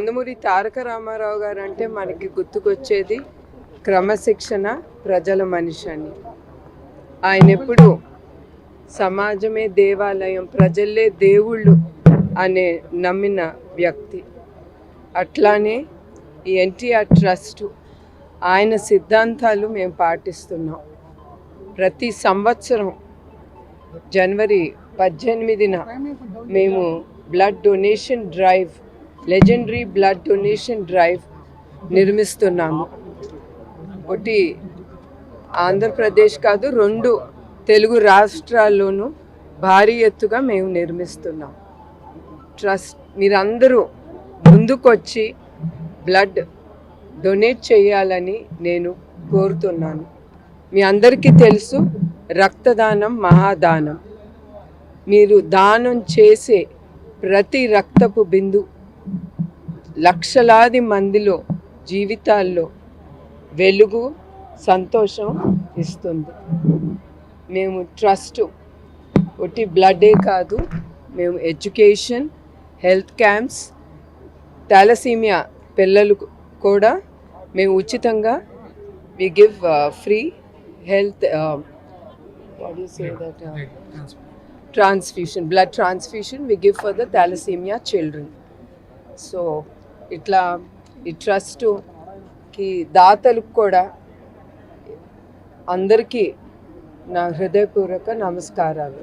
నందమూరి తారక రామారావు గారు అంటే మనకి గుర్తుకొచ్చేది క్రమశిక్షణ, ప్రజల మనిషి అని. ఆయన ఎప్పుడు సమాజమే దేవాలయం, ప్రజలే దేవుళ్ళు అనే నమ్మిన వ్యక్తి. అట్లానే ఈ ఎన్టీఆర్ ట్రస్ట్ ఆయన సిద్ధాంతాలు మేము పాటిస్తున్నాం. ప్రతి సంవత్సరం జనవరి 18న మేము blood donation drive, legendary blood donation drive నిర్మిస్తున్నాము. ఒకటి ఆంధ్రప్రదేశ్ కాదు, 2 తెలుగు రాష్ట్రాల్లోనూ భారీ ఎత్తుగా మేము నిర్మిస్తున్నాం. ట్రస్ట్ మీరందరూ ముందుకొచ్చి బ్లడ్ డొనేట్ చేయాలని నేను కోరుతున్నాను. మీ అందరికీ తెలుసు, రక్తదానం మహాదానం. మీరు దానం చేసే ప్రతి రక్తపు బిందు లక్షలాది మందిలో జీవితాల్లో వెలుగు, సంతోషం ఇస్తుంది. మేము ట్రస్ట్ ఒకటి బ్లడ్డే కాదు, మేము ఎడ్యుకేషన్, హెల్త్ క్యాంప్స్, థాలసీమియా పిల్లలు కూడా మేము ఉచితంగా we give free health transfusion, blood transfusion we give for the thalassemia children. So ఇట్లా ఈ ట్రస్ట్కి దాతలకు కూడా అందరికీ నా హృదయపూర్వక నమస్కారాలు.